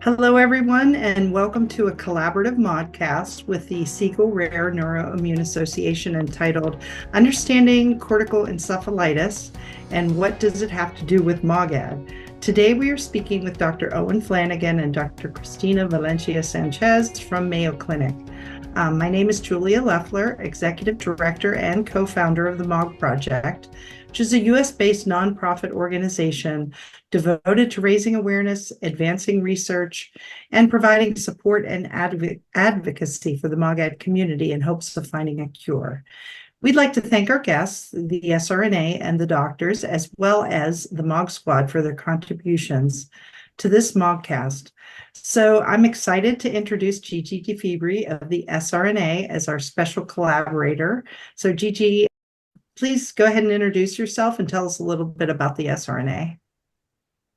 Hello, everyone, and welcome to a collaborative MOGcast with the Siegel Rare Neuroimmune Association entitled Understanding Cortical Encephalitis and What Does It Have to Do with MOGAD? Today, we are speaking with Dr. Eoin Flanagan and Dr. Cristina Valencia Sanchez from Mayo Clinic. My name is Julia Lefelar, Executive Director and co-founder of the MOG Project, which is a US-based nonprofit organization devoted to raising awareness, advancing research, and providing support and advocacy for the MOGAD community in hopes of finding a cure. We'd like to thank our guests, the SRNA and the doctors, as well as the MOG squad for their contributions to this MOGcast. So I'm excited to introduce Gigi deFiebre of the SRNA as our special collaborator. So Gigi, please go ahead and introduce yourself and tell us a little bit about the SRNA.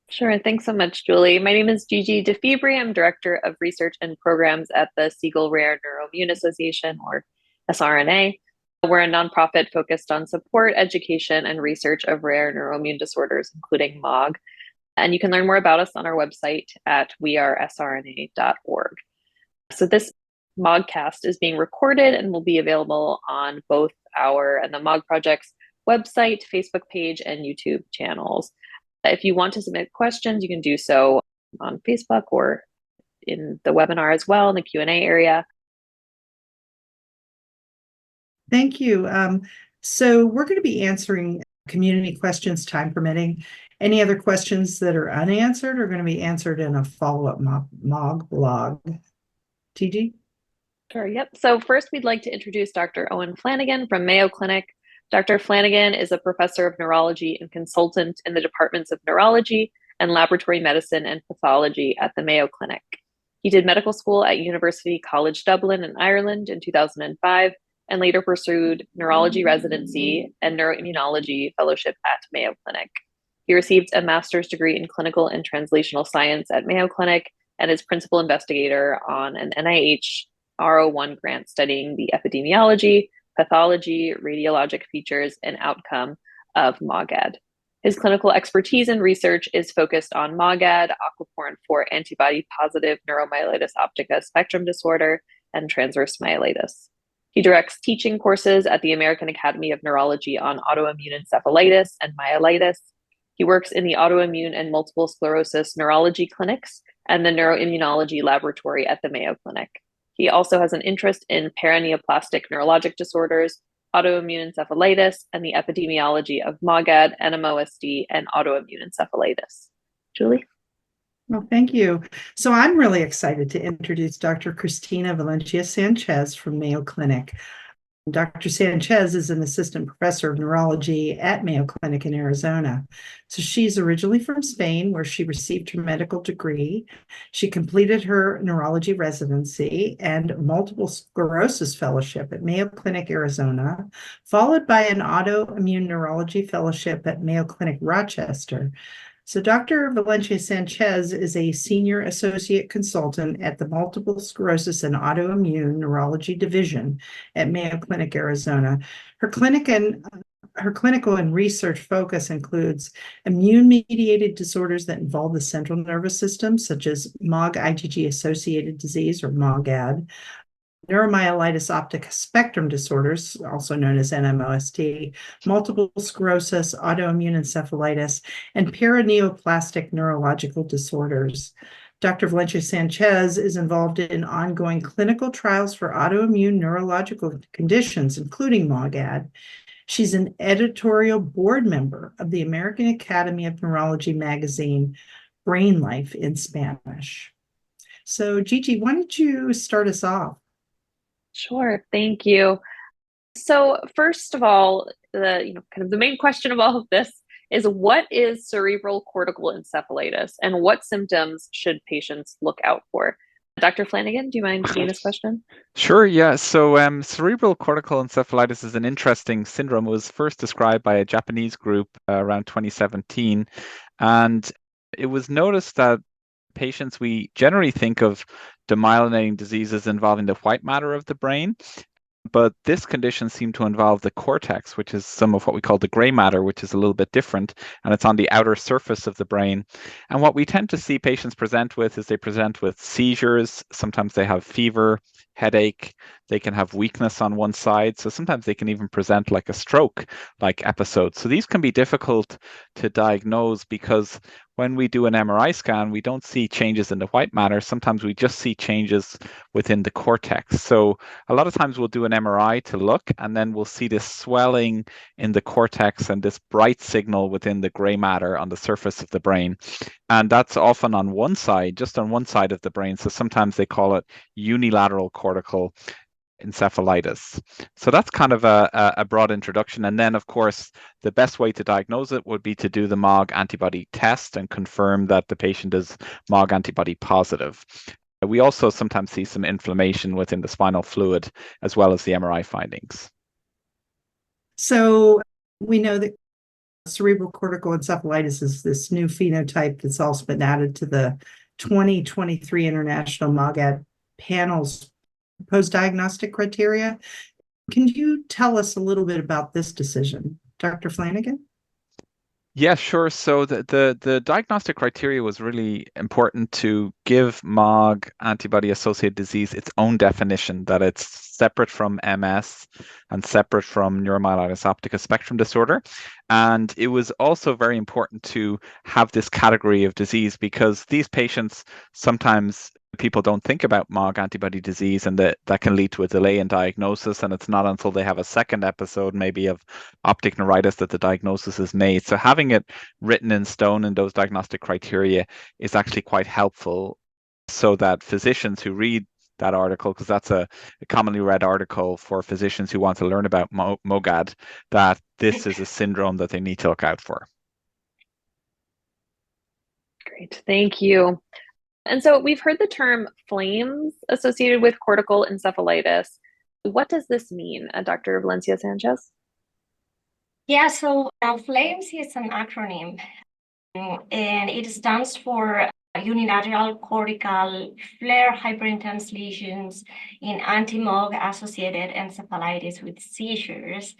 Sure. Thanks so much, Julie. My name is Gigi deFiebre. I'm Director of Research and Programs at the Siegel Rare Neuroimmune Association, or SRNA. We're a nonprofit focused on support, education, and research of rare neuroimmune disorders, including MOG. And you can learn more about us on our website at wearesrna.org. So this MOGcast is being recorded and will be available on both our and the MOG Project's website, Facebook page, and YouTube channels. If you want to submit questions, you can do so on Facebook or in the webinar as well in the Q&A area. Thank you. So we're going to be answering community questions, time permitting. Any other questions that are unanswered are going to be answered in a follow-up MOG blog. Gigi? Sure, yep. So first, we'd like to introduce Dr. Eoin Flanagan from Mayo Clinic. Dr. Flanagan is a professor of neurology and consultant in the departments of neurology and laboratory medicine and pathology at the Mayo Clinic. He did medical school at University College Dublin in Ireland in 2005 and later pursued neurology residency and neuroimmunology fellowship at Mayo Clinic. He received a master's degree in clinical and translational science at Mayo Clinic and is principal investigator on an NIH R01 grant studying the epidemiology, pathology, radiologic features, and outcome of MOGAD. His clinical expertise and research is focused on MOGAD, aquaporin 4 antibody-positive neuromyelitis optica spectrum disorder, and transverse myelitis. He directs teaching courses at the American Academy of Neurology on autoimmune encephalitis and myelitis. He works in the autoimmune and multiple sclerosis neurology clinics and the neuroimmunology laboratory at the Mayo Clinic. He also has an interest in paraneoplastic neurologic disorders, autoimmune encephalitis, and the epidemiology of MOGAD, NMOSD, and autoimmune encephalitis. Julie? Well, thank you. So I'm really excited to introduce Dr. Cristina Valencia Sanchez from Mayo Clinic. Dr. Sanchez is an assistant professor of neurology at Mayo Clinic in Arizona. So she's originally from Spain, where she received her medical degree. She completed her neurology residency and multiple sclerosis fellowship at Mayo Clinic, Arizona, followed by an autoimmune neurology fellowship at Mayo Clinic, Rochester. So Dr. Valencia Sanchez is a senior associate consultant at the Multiple Sclerosis and Autoimmune Neurology Division at Mayo Clinic, Arizona. Her clinical and research focus includes immune-mediated disorders that involve the central nervous system, such as MOG-IgG-associated disease, or MOGAD, neuromyelitis optica spectrum disorders, also known as NMOSD, multiple sclerosis, autoimmune encephalitis, and paraneoplastic neurological disorders. Dr. Valencia Sanchez is involved in ongoing clinical trials for autoimmune neurological conditions, including MOGAD. She's an editorial board member of the American Academy of Neurology magazine, Brain Life in Spanish. So, Gigi, why don't you start us off? Sure, thank you. So first of all, kind of the main question of all of this is, what is cerebral cortical encephalitis and what symptoms should patients look out for? Dr. Flanagan, do you mind taking this question? Sure, yeah. So cerebral cortical encephalitis is an interesting syndrome. It was first described by a Japanese group around 2017. And it was noticed that patients, we generally think of demyelinating diseases involving the white matter of the brain, But this condition seemed to involve the cortex, which is some of what we call the gray matter, which is a little bit different, and it's on the outer surface of the brain. And what we tend to see patients present with is they present with seizures. Sometimes they have fever, headache. They can have weakness on one side. So sometimes they can even present like a stroke-like episode. So these can be difficult to diagnose because when we do an MRI scan, we don't see changes in the white matter. Sometimes we just see changes within the cortex. So a lot of times we'll do an MRI to look, and then we'll see this swelling in the cortex and this bright signal within the gray matter on the surface of the brain. And that's often on one side, just on one side of the brain. So sometimes they call it unilateral cortical encephalitis. So that's kind of a broad introduction. And then, of course, the best way to diagnose it would be to do the MOG antibody test and confirm that the patient is MOG antibody positive. We also sometimes see some inflammation within the spinal fluid as well as the MRI findings. So we know that cerebral cortical encephalitis is this new phenotype that's also been added to the 2023 International MOGAD panel's proposed diagnostic criteria. Can you tell us a little bit about this decision, Dr. Flanagan? Yeah, sure. So the diagnostic criteria was really important to give MOG antibody-associated disease its own definition, that it's separate from MS and separate from neuromyelitis optica spectrum disorder. And it was also very important to have this category of disease because these patients sometimes people don't think about MOG antibody disease, and that can lead to a delay in diagnosis. And it's not until they have a second episode, maybe of optic neuritis, that the diagnosis is made. So having it written in stone in those diagnostic criteria is actually quite helpful, so that physicians who read that article, because that's a commonly read article for physicians who want to learn about MOGAD, that this is a syndrome that they need to look out for. Great, thank you. And so we've heard the term flames associated with cortical encephalitis. What does this mean, Dr. Valencia Sanchez? Yeah, so FLAMES is an acronym, and it stands for unilateral cortical flare hyperintense lesions in anti-MOG associated encephalitis with seizures.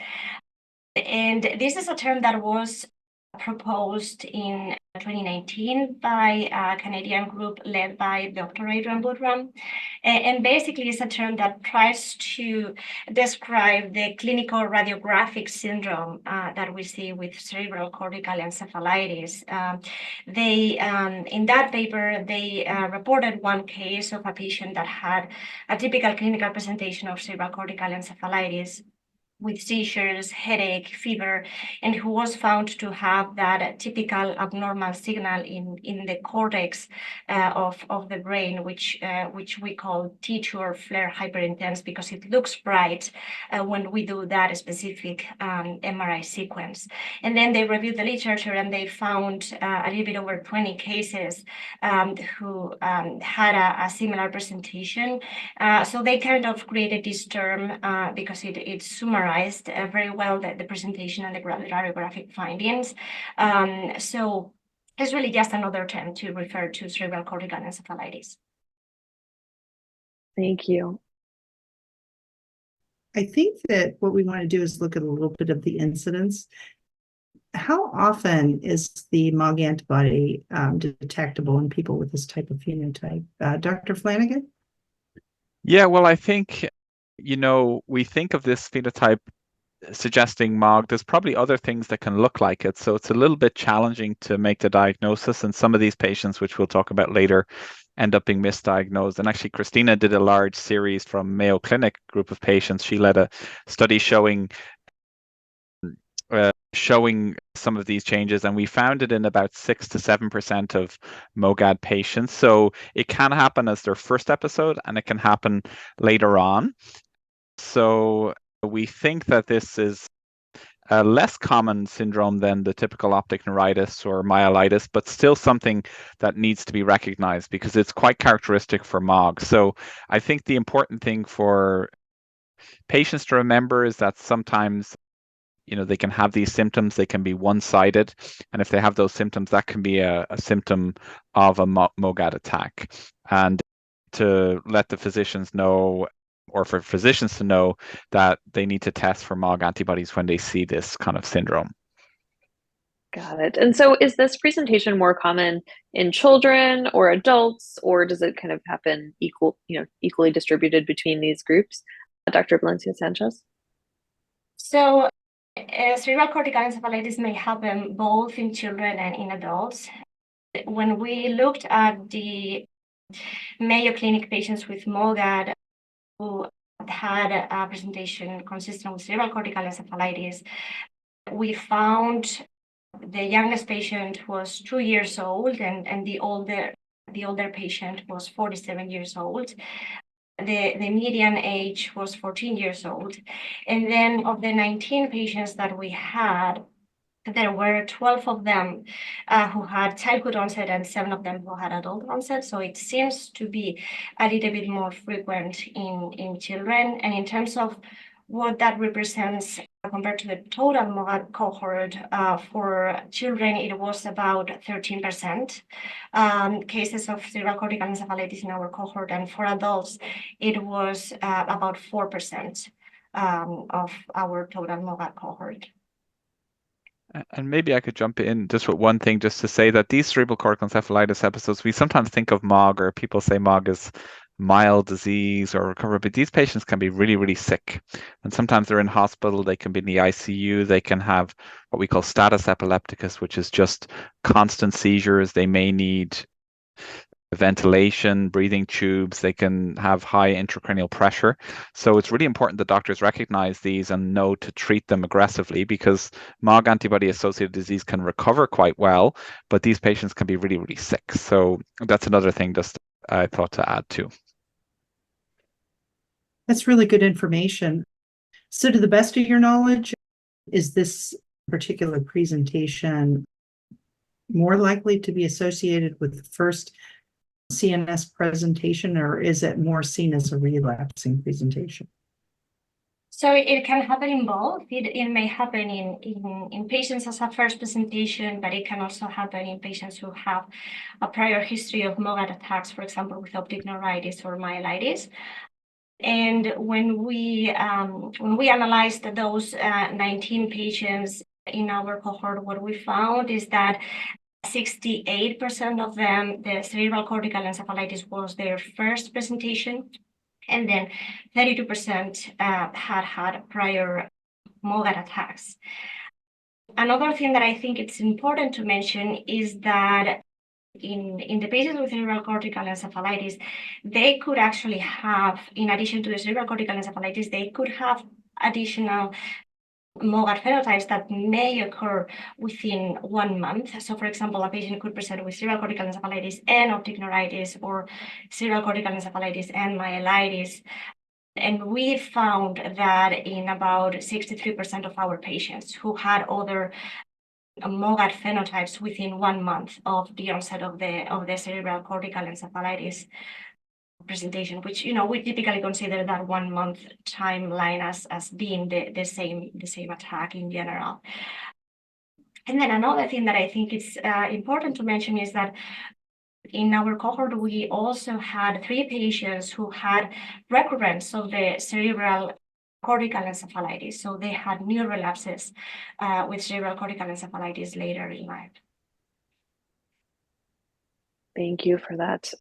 And this is a term that was proposed in 2019 by a Canadian group led by Dr. Adrian Boodram. And basically it's a term that tries to describe the clinical radiographic syndrome that we see with cerebral cortical encephalitis. In that paper, they reported one case of a patient that had a typical clinical presentation of cerebral cortical encephalitis with seizures, headache, fever, and who was found to have that typical abnormal signal in the cortex of the brain, which we call T2 or flare hyperintense, because it looks bright when we do that specific MRI sequence. And then they reviewed the literature and they found a little bit over 20 cases who had a similar presentation. So they kind of created this term because it summarized very well the presentation and the radiographic findings. So it's really just another term to refer to cerebral cortical encephalitis. Thank you. I think that what we want to do is look at a little bit of the incidence. How often is the MOG antibody detectable in people with this type of phenotype? Dr. Flanagan? Yeah, well, I think, we think of this phenotype suggesting MOG. There's probably other things that can look like it. So it's a little bit challenging to make the diagnosis. And some of these patients, which we'll talk about later, end up being misdiagnosed. And actually, Cristina did a large series from Mayo Clinic group of patients. She led a study showing some of these changes, and we found it in about 6 to 7% of MOGAD patients. So it can happen as their first episode, and it can happen later on. So we think that this is a less common syndrome than the typical optic neuritis or myelitis, but still something that needs to be recognized because it's quite characteristic for MOG. So I think the important thing for patients to remember is that sometimes they can have these symptoms, they can be one-sided, and if they have those symptoms, that can be a symptom of a MOGAD attack. And to let the physicians know or for physicians to know that they need to test for MOG antibodies when they see this kind of syndrome. Got it. And so is this presentation more common in children or adults, or does it kind of happen equally distributed between these groups? Dr. Valencia Sanchez? So cerebral cortical encephalitis may happen both in children and in adults. When we looked at the Mayo Clinic patients with MOGAD who had a presentation consistent with cerebral cortical encephalitis, we found the youngest patient was 2 years old, and the older patient was 47 years old. The median age was 14 years old. And then of the 19 patients that we had, there were 12 of them who had childhood onset and 7 of them who had adult onset. So it seems to be a little bit more frequent in children. And in terms of what that represents compared to the total MOGAD cohort, for children, it was about 13% cases of cerebral cortical encephalitis in our cohort. And for adults, it was about 4% of our total MOGAD cohort. And maybe I could jump in just with one thing, just to say that these cerebral cortical encephalitis episodes, we sometimes think of MOG, or people say MOG is mild disease or recovery, but these patients can be really, really sick. And sometimes they're in hospital, they can be in the ICU, they can have what we call status epilepticus, which is just constant seizures. They may need ventilation, breathing tubes, they can have high intracranial pressure. So it's really important that doctors recognize these and know to treat them aggressively, because MOG antibody associated disease can recover quite well, but these patients can be really, really sick. So that's another thing just I thought to add too. That's really good information. So to the best of your knowledge, is this particular presentation more likely to be associated with the first CNS presentation, or is it more seen as a relapsing presentation? So it can happen in both. It may happen in patients as a first presentation, but it can also happen in patients who have a prior history of MOGAD attacks, for example, with optic neuritis or myelitis. And when we analyzed those 19 patients in our cohort, what we found is that 68% of them, the cerebral cortical encephalitis was their first presentation, and then 32% had prior MOGAD attacks. Another thing that I think it's important to mention is that in the patients with cerebral cortical encephalitis, they could actually have, in addition to the cerebral cortical encephalitis, they could have additional MOGAD phenotypes that may occur within 1 month. So, for example, a patient could present with cerebral cortical encephalitis and optic neuritis, or cerebral cortical encephalitis and myelitis. And we found that in about 63% of our patients who had other MOGAD phenotypes within 1 month of the onset of the cerebral cortical encephalitis presentation, which we typically consider that 1 month timeline as being the same attack in general. And then another thing that I think is important to mention is that in our cohort we also had 3 patients who had recurrence of the cerebral cortical encephalitis, so they had new relapses with cerebral cortical encephalitis later in life. Thank you for that.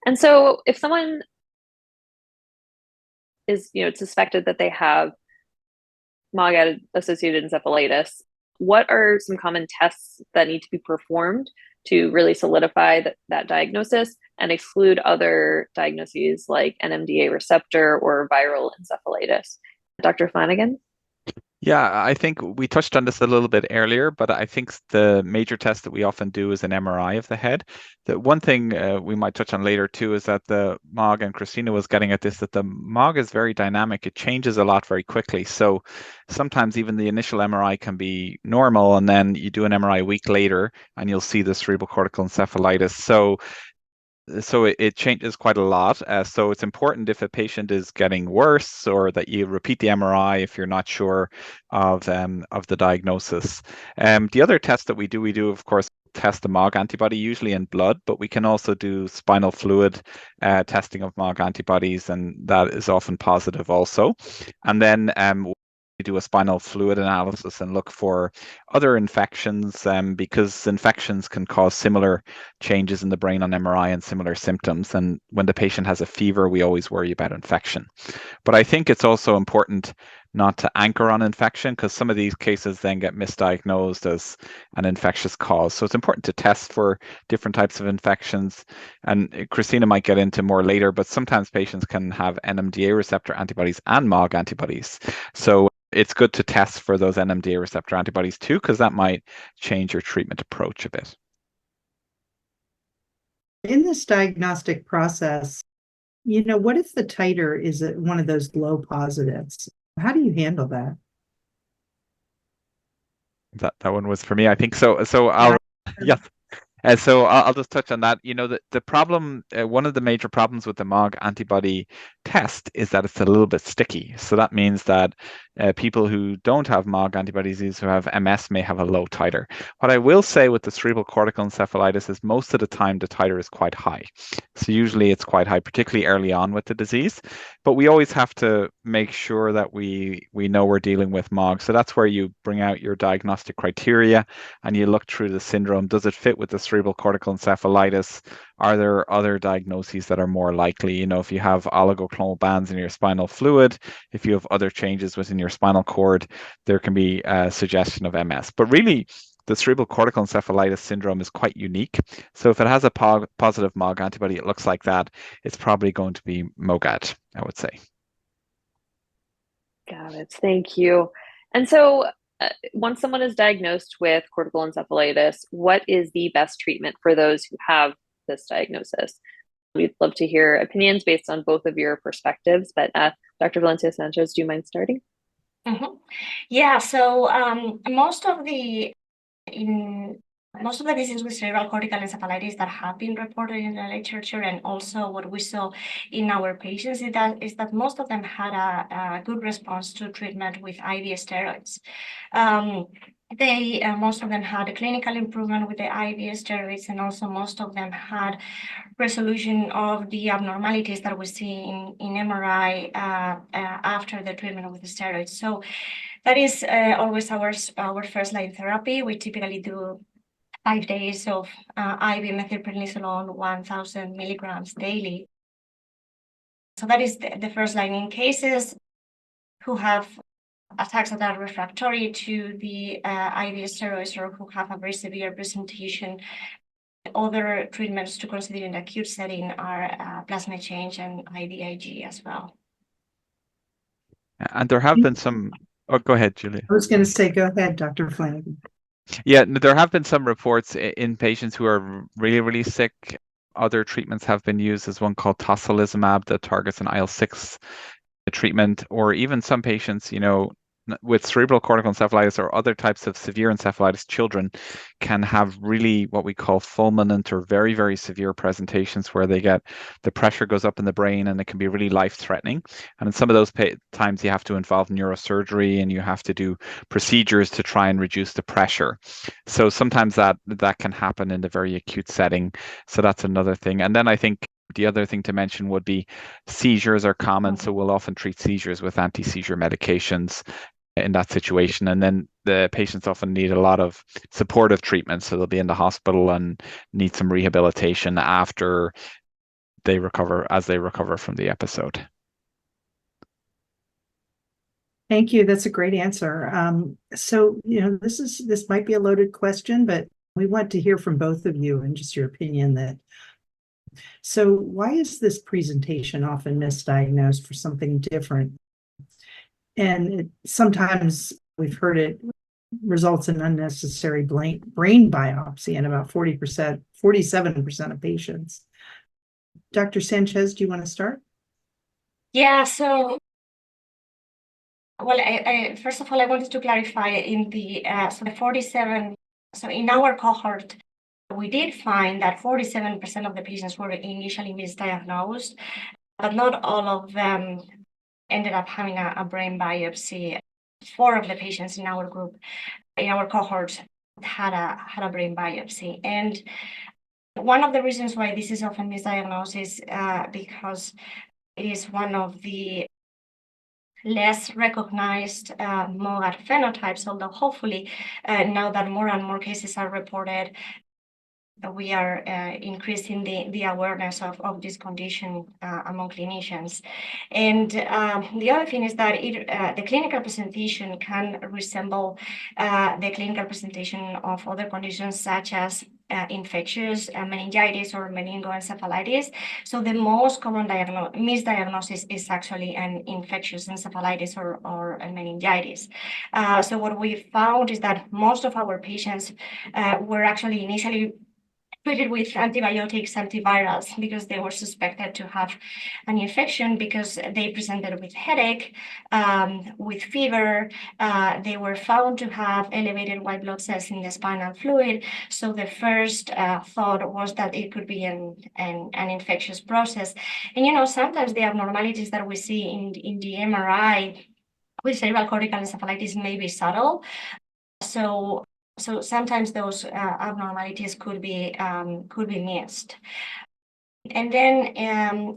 And so if someone is, it's suspected that they have MOGAD associated encephalitis, what are some common tests that need to be performed to really solidify that diagnosis and exclude other diagnoses like NMDA receptor or viral encephalitis? Dr. Flanagan? Yeah, I think we touched on this a little bit earlier, but I think the major test that we often do is an MRI of the head. The one thing we might touch on later too is that the MOG, and Cristina was getting at this, that the MOG is very dynamic. It changes a lot very quickly. So sometimes even the initial MRI can be normal, and then you do an MRI a week later and you'll see the cerebral cortical encephalitis. So it changes quite a lot. So it's important if a patient is getting worse, or that you repeat the MRI if you're not sure of the diagnosis. The other test that we do of course test the MOG antibody, usually in blood, but we can also do spinal fluid testing of MOG antibodies, and that is often positive also. And then we do a spinal fluid analysis and look for other infections, because infections can cause similar changes in the brain on MRI and similar symptoms. And when the patient has a fever, we always worry about infection. But I think it's also important not to anchor on infection, because some of these cases then get misdiagnosed as an infectious cause. So it's important to test for different types of infections. And Cristina might get into more later, but sometimes patients can have NMDA receptor antibodies and MOG antibodies. So it's good to test for those NMDA receptor antibodies too, because that might change your treatment approach a bit. In this diagnostic process, what if the titer is one of those low positives? How do you handle that? That one was for me, I think. So I'll yes. So I'll just touch on that. The problem, one of the major problems with the MOG antibody test is that it's a little bit sticky. So that means that people who don't have MOG antibodies, who have MS, may have a low titer. What I will say with the cerebral cortical encephalitis is most of the time the titer is quite high. So usually it's quite high, particularly early on with the disease. But we always have to make sure that we know we're dealing with MOG. So that's where you bring out your diagnostic criteria and you look through the syndrome. Does it fit with the cerebral cortical encephalitis? Are there other diagnoses that are more likely? If you have oligoclonal bands in your spinal fluid, if you have other changes within your spinal cord, there can be a suggestion of MS. But really, the cerebral cortical encephalitis syndrome is quite unique. So if it has a positive MOG antibody, it looks like that, it's probably going to be MOGAD, I would say. Got it. Thank you. And so once someone is diagnosed with cortical encephalitis, what is the best treatment for those who have this diagnosis? We'd love to hear opinions based on both of your perspectives, but Dr. Valencia Sanchez, do you mind starting? Mm-hmm. Yeah, so most of the diseases with cerebral cortical encephalitis that have been reported in the literature, and also what we saw in our patients, is that most of them had a good response to treatment with IV steroids. Most of them had a clinical improvement with the IV steroids, and also most of them had resolution of the abnormalities that we see in MRI after the treatment with the steroids. So that is always our first line therapy. We typically do 5 days of IV methylprednisolone, 1,000 milligrams daily. So that is the first line. In cases who have attacks that are refractory to the IV steroids, or who have a very severe presentation, other treatments to consider in the acute setting are plasma change and IVIG as well. And there have been some. Oh, go ahead, Julia. I was going to say, go ahead, Dr. Flanagan. Yeah, there have been some reports in patients who are really, really sick. Other treatments have been used. There's one called tocilizumab that targets an IL-6 treatment, or even some patients, with cerebral cortical encephalitis or other types of severe encephalitis, children can have really what we call fulminant or very, very severe presentations where the pressure goes up in the brain, and it can be really life-threatening. And in some of those times you have to involve neurosurgery and you have to do procedures to try and reduce the pressure. So sometimes that can happen in the very acute setting. So that's another thing. And then I think the other thing to mention would be seizures are common. So we'll often treat seizures with anti-seizure medications in that situation. And then the patients often need a lot of supportive treatment. So they'll be in the hospital and need some rehabilitation after they recover, as they recover from the episode. Thank you. That's a great answer. So, this might be a loaded question, but we want to hear from both of you and just your opinion. So why is this presentation often misdiagnosed for something different? And sometimes we've heard it results in unnecessary brain biopsy in about 47% of patients. Dr. Sanchez, do you want to start? Yeah, so I first of all, I wanted to clarify in the 47. So in our cohort, we did find that 47% of the patients were initially misdiagnosed, but not all of them ended up having a brain biopsy. 4 of the patients in our group, in our cohort, had a brain biopsy. And one of the reasons why this is often misdiagnosed is because it is one of the less recognized MOGAD phenotypes, although hopefully now that more and more cases are reported, we are increasing the awareness of this condition among clinicians. And the other thing is that the clinical presentation can resemble the clinical presentation of other conditions such as infectious meningitis or meningoencephalitis. So the most common misdiagnosis is actually an infectious encephalitis or a meningitis. So what we found is that most of our patients were actually initially treated with antibiotics, antivirals, because they were suspected to have an infection because they presented with headache, with fever. They were found to have elevated white blood cells in the spinal fluid. So the first thought was that it could be an infectious process. And, sometimes the abnormalities that we see in the MRI with cerebral cortical encephalitis may be subtle. So sometimes those abnormalities could be missed. And then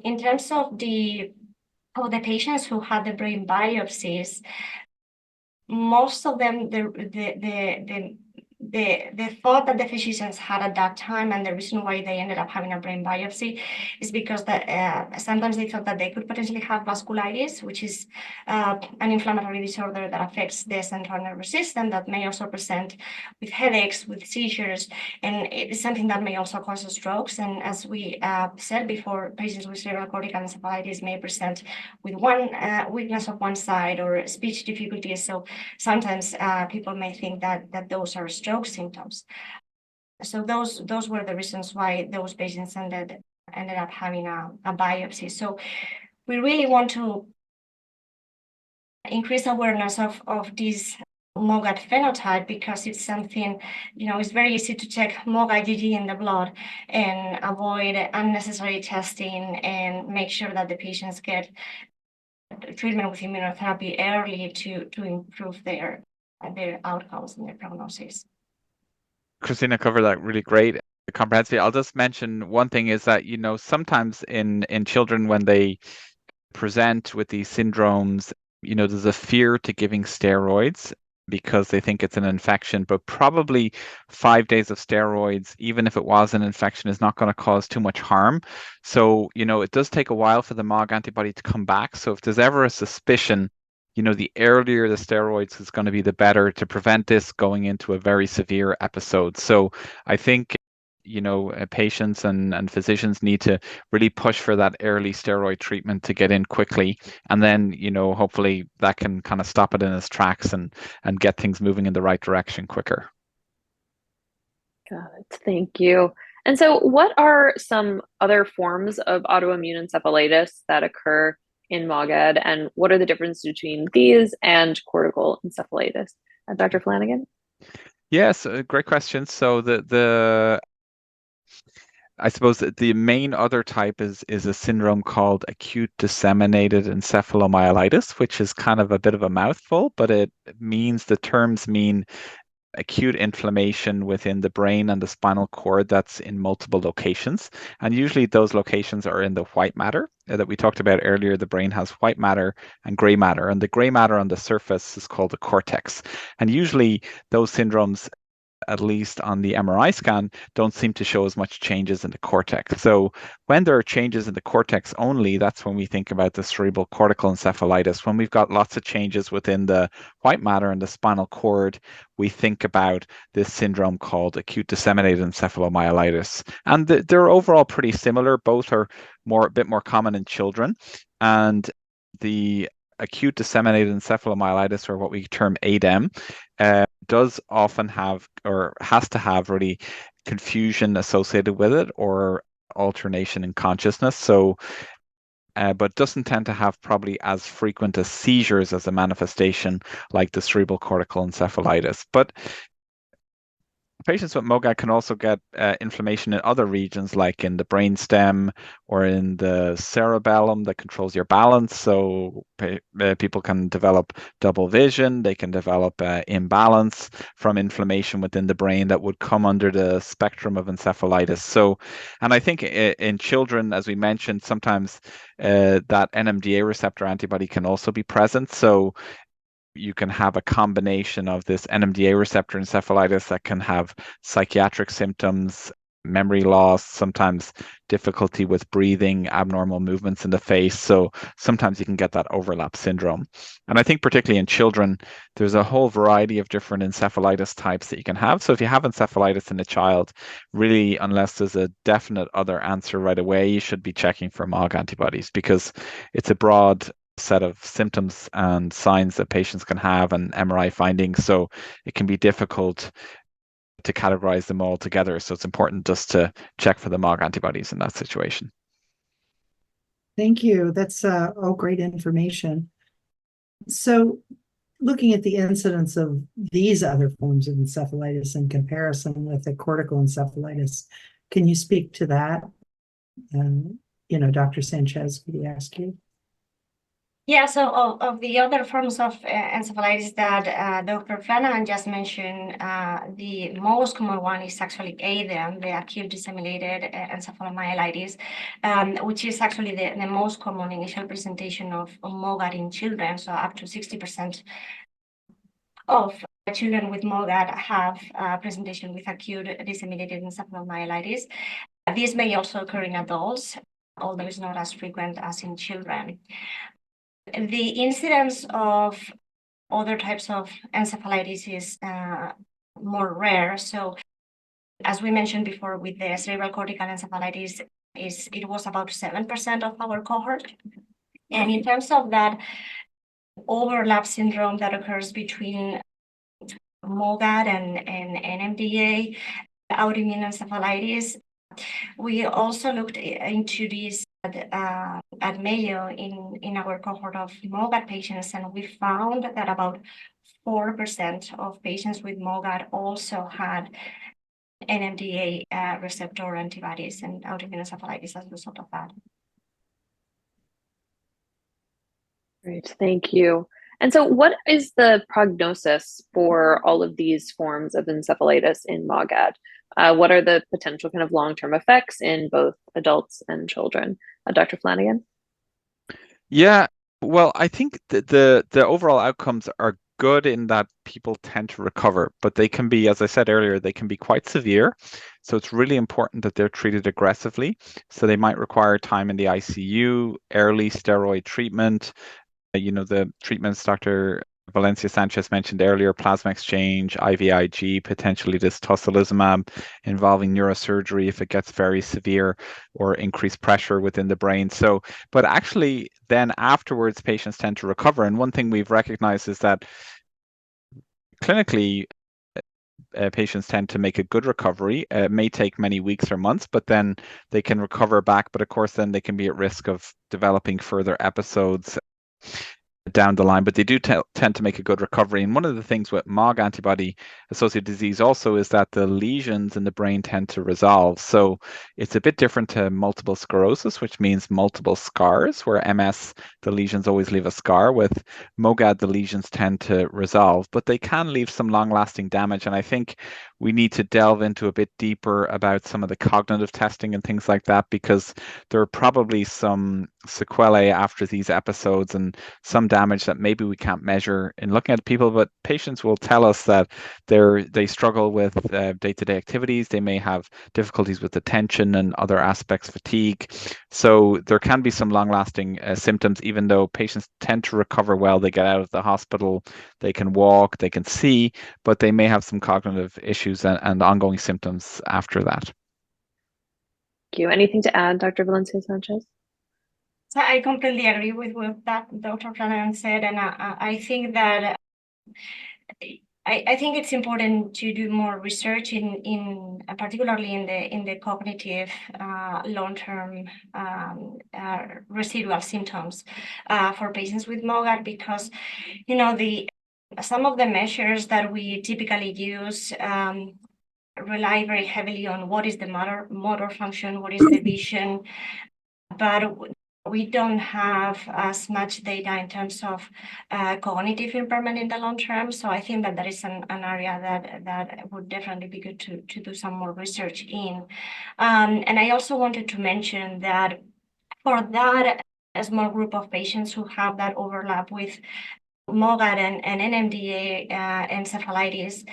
in terms of the patients who had the brain biopsies, most of them the thought that the physicians had at that time, and the reason why they ended up having a brain biopsy, is because that sometimes they thought that they could potentially have vasculitis, which is an inflammatory disorder that affects the central nervous system that may also present with headaches, with seizures, and it is something that may also cause strokes. And as we said before, patients with cerebral cortical encephalitis may present with one weakness of one side or speech difficulties. So sometimes people may think that those are stroke symptoms. So those were the reasons why those patients ended up having a biopsy. So we really want to increase awareness of this MOGAD phenotype, because it's something, it's very easy to check MOGAD in the blood and avoid unnecessary testing and make sure that the patients get treatment with immunotherapy early to improve their outcomes and their prognosis. Cristina covered that really great, comprehensively. I'll just mention one thing is that, sometimes in children when they present with these syndromes, there's a fear to giving steroids because they think it's an infection, but probably 5 days of steroids, even if it was an infection, is not going to cause too much harm. So, it does take a while for the MOG antibody to come back. So if there's ever a suspicion, the earlier the steroids is going to be, the better to prevent this going into a very severe episode. So I think, patients and physicians need to really push for that early steroid treatment to get in quickly. And then, hopefully that can kind of stop it in its tracks and get things moving in the right direction quicker. Got it. Thank you. And so what are some other forms of autoimmune encephalitis that occur in MOGAD, and what are the differences between these and cortical encephalitis? Dr. Flanagan? Yes, great question. So I suppose the main other type is a syndrome called acute disseminated encephalomyelitis, which is kind of a bit of a mouthful, but the terms mean acute inflammation within the brain and the spinal cord that's in multiple locations. And usually those locations are in the white matter that we talked about earlier. The brain has white matter and gray matter, and the gray matter on the surface is called the cortex. And usually those syndromes, at least on the MRI scan, don't seem to show as much changes in the cortex. So when there are changes in the cortex only, that's when we think about the cerebral cortical encephalitis. When we've got lots of changes within the white matter and the spinal cord, we think about this syndrome called acute disseminated encephalomyelitis. And they're overall pretty similar. Both are a bit more common in children. And the acute disseminated encephalomyelitis, or what we term ADEM, does often have, or has to have, really confusion associated with it, or alternation in consciousness. So, but doesn't tend to have probably as frequent as seizures as a manifestation like the cerebral cortical encephalitis. But patients with MOGAD can also get inflammation in other regions, like in the brainstem or in the cerebellum that controls your balance. So people can develop double vision. They can develop imbalance from inflammation within the brain that would come under the spectrum of encephalitis. So, and I think in children, as we mentioned, sometimes that NMDA receptor antibody can also be present. So you can have a combination of this NMDA receptor encephalitis that can have psychiatric symptoms, memory loss, sometimes difficulty with breathing, abnormal movements in the face. So sometimes you can get that overlap syndrome. And I think particularly in children, there's a whole variety of different encephalitis types that you can have. So if you have encephalitis in a child, really, unless there's a definite other answer right away, you should be checking for MOG antibodies, because it's a broad set of symptoms and signs that patients can have and MRI findings. So it can be difficult to categorize them all together. So it's important just to check for the MOG antibodies in that situation. Thank you. That's all great information. So looking at the incidence of these other forms of encephalitis in comparison with the cortical encephalitis, can you speak to that? Dr. Sanchez, could you ask you? Yeah, so of the other forms of encephalitis that Dr. Flanagan just mentioned, the most common one is actually ADEM, the acute disseminated encephalomyelitis, which is actually the most common initial presentation of MOGAD in children. So up to 60% of children with MOGAD have presentation with acute disseminated encephalomyelitis. This may also occur in adults, although it's not as frequent as in children. The incidence of other types of encephalitis is more rare. So as we mentioned before, with the cerebral cortical encephalitis, it was about 7% of our cohort. And in terms of that overlap syndrome that occurs between MOGAD and NMDA, autoimmune encephalitis, we also looked into this at Mayo in our cohort of MOGAD patients, and we found that about 4% of patients with MOGAD also had NMDA receptor antibodies and autoimmune encephalitis as a result of that. Great, thank you. And so what is the prognosis for all of these forms of encephalitis in MOGAD? What are the potential kind of long-term effects in both adults and children? Dr. Flanagan? Yeah, well, I think the overall outcomes are good in that people tend to recover, but they can be, as I said earlier, they can be quite severe. So it's really important that they're treated aggressively. So they might require time in the ICU, early steroid treatment. The treatments Dr. Valencia Sanchez mentioned earlier, plasma exchange, IVIG, potentially this tocilizumab involving neurosurgery if it gets very severe, or increased pressure within the brain. So, but actually then afterwards, patients tend to recover. And one thing we've recognized is that clinically, patients tend to make a good recovery. It may take many weeks or months, but then they can recover back. But of course, then they can be at risk of developing further episodes down the line, but they do tend to make a good recovery. And one of the things with MOG antibody associated disease also is that the lesions in the brain tend to resolve. So it's a bit different to multiple sclerosis, which means multiple scars, where MS, the lesions always leave a scar. With MOGAD, the lesions tend to resolve, but they can leave some long-lasting damage. And I think we need to delve into a bit deeper about some of the cognitive testing and things like that, because there are probably some sequelae after these episodes and some damage that maybe we can't measure in looking at people, but patients will tell us that they struggle with day-to-day activities. They may have difficulties with attention and other aspects, fatigue. So there can be some long-lasting symptoms, even though patients tend to recover well. They get out of the hospital, they can walk, they can see, but they may have some cognitive issues and ongoing symptoms after that. Thank you. Anything to add, Dr. Valencia Sanchez? So I completely agree with what that Dr. Flanagan said, and I think that I think it's important to do more research in particularly in the cognitive long-term residual symptoms for patients with MOGAD, because some of the measures that we typically use rely very heavily on what is the motor function, what is the vision, but we don't have as much data in terms of cognitive impairment in the long term. So I think that is an area that would definitely be good to do some more research in. And I also wanted to mention that for that a small group of patients who have that overlap with MOGAD and NMDA encephalitis,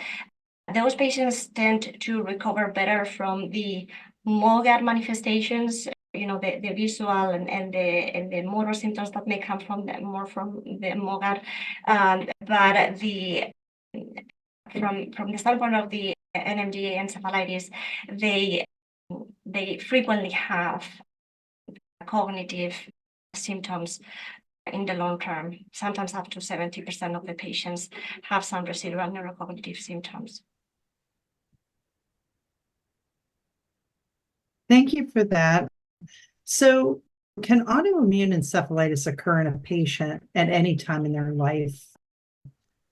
those patients tend to recover better from the MOGAD manifestations, the visual and the motor symptoms that may come from the MOGAD. But from the standpoint of the NMDA encephalitis, they frequently have cognitive symptoms in the long term. Sometimes up to 70% of the patients have some residual neurocognitive symptoms. Thank you for that. So, can autoimmune encephalitis occur in a patient at any time in their life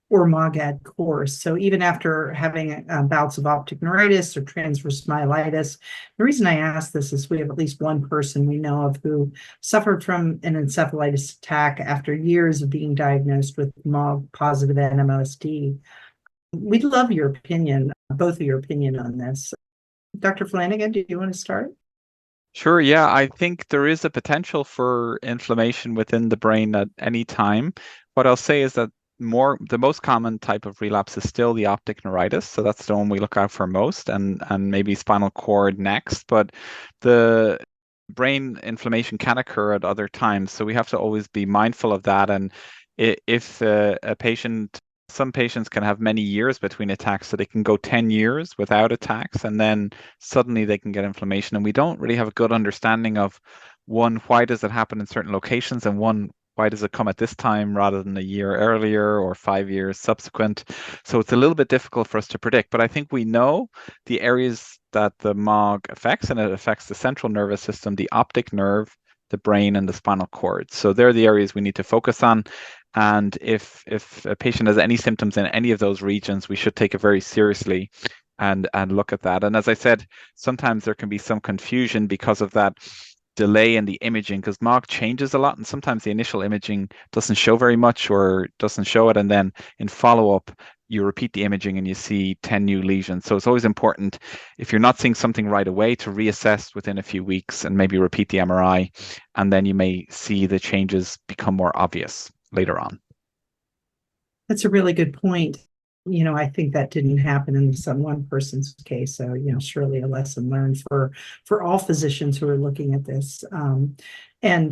or MOGAD course? So, even after having bouts of optic neuritis or transverse myelitis, the reason I ask this is we have at least one person we know of who suffered from an encephalitis attack after years of being diagnosed with MOG-positive NMOSD. We'd love your opinion, both of your opinion on this. Dr. Flanagan, do you want to start? Sure, yeah, I think there is a potential for inflammation within the brain at any time. What I'll say is that the most common type of relapse is still the optic neuritis, so that's the one we look out for most, and maybe spinal cord next. But the brain inflammation can occur at other times, so we have to always be mindful of that. And if some patients can have many years between attacks, so they can go 10 years without attacks, and then suddenly they can get inflammation. And we don't really have a good understanding of, one, why does it happen in certain locations, and one, why does it come at this time rather than a year earlier or 5 years subsequent? So it's a little bit difficult for us to predict, but I think we know the areas that the MOG affects, and it affects the central nervous system, the optic nerve, the brain, and the spinal cord. So they're the areas we need to focus on. And if a patient has any symptoms in any of those regions, we should take it very seriously and look at that. And as I said, sometimes there can be some confusion because of that delay in the imaging, because MOG changes a lot, and sometimes the initial imaging doesn't show very much or doesn't show it, and then in follow-up you repeat the imaging and you see 10 new lesions. So it's always important, if you're not seeing something right away, to reassess within a few weeks and maybe repeat the MRI, and then you may see the changes become more obvious later on. That's a really good point. I think that didn't happen in some one person's case. So, surely a lesson learned for all physicians who are looking at this. And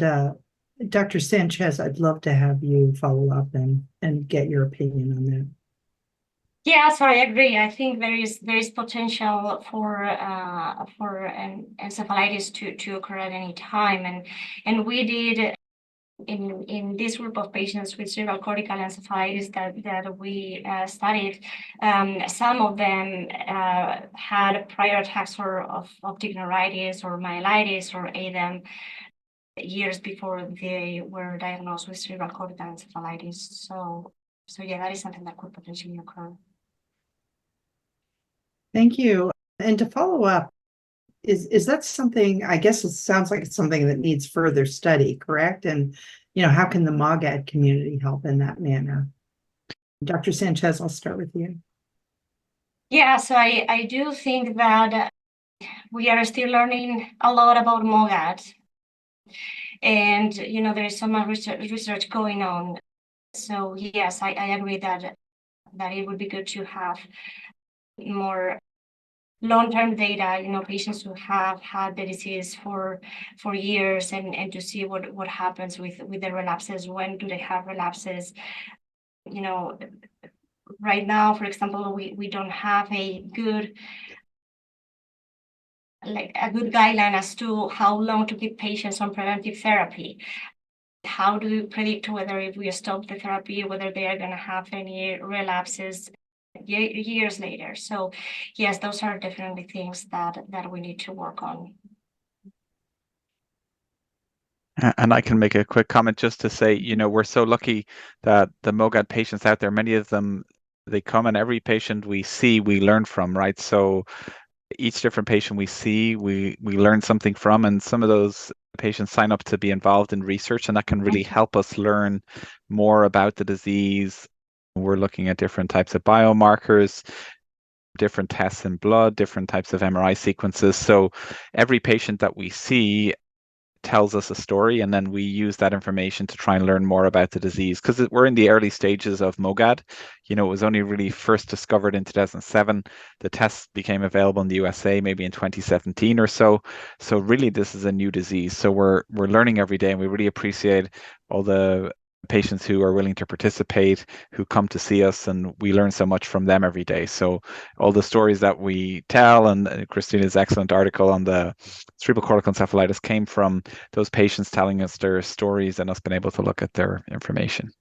Dr. Sanchez, I'd love to have you follow up and get your opinion on that. Yeah, so I agree. I think there is potential for an encephalitis to occur at any time, and we did in this group of patients with cerebral cortical encephalitis that we studied. Some of them had prior attacks of optic neuritis or myelitis or ADEM years before they were diagnosed with cerebral cortical encephalitis. So yeah, that is something that could potentially occur. Thank you. And to follow up, is that something, I guess it sounds like it's something that needs further study, correct? And, how can the MOGAD community help in that manner? Dr. Sanchez, I'll start with you. Yeah, so I do think that we are still learning a lot about MOGAD. And, there is so much research going on. So yes, I agree that it would be good to have more long-term data, patients who have had the disease for years, and to see what happens with the relapses. When do they have relapses? Right now, for example, we don't have a good guideline as to how long to keep patients on preventive therapy. How do we predict whether, if we stop the therapy, whether they are going to have any relapses years later? So yes, those are definitely things that we need to work on. And I can make a quick comment just to say, we're so lucky that the MOGAD patients out there, many of them, they come, and every patient we see, we learn from, right? So each different patient we see, we learn something from, and some of those patients sign up to be involved in research, and that can really help us learn more about the disease. We're looking at different types of biomarkers, different tests in blood, different types of MRI sequences. So every patient that we see tells us a story, and then we use that information to try and learn more about the disease, because we're in the early stages of MOGAD. It was only really first discovered in 2007. The test became available in the USA maybe in 2017 or so. So really, this is a new disease. So we're learning every day, and we really appreciate all the patients who are willing to participate, who come to see us, and we learn so much from them every day. So all the stories that we tell, and Cristina's excellent article on the cerebral cortical encephalitis, came from those patients telling us their stories and us being able to look at their information.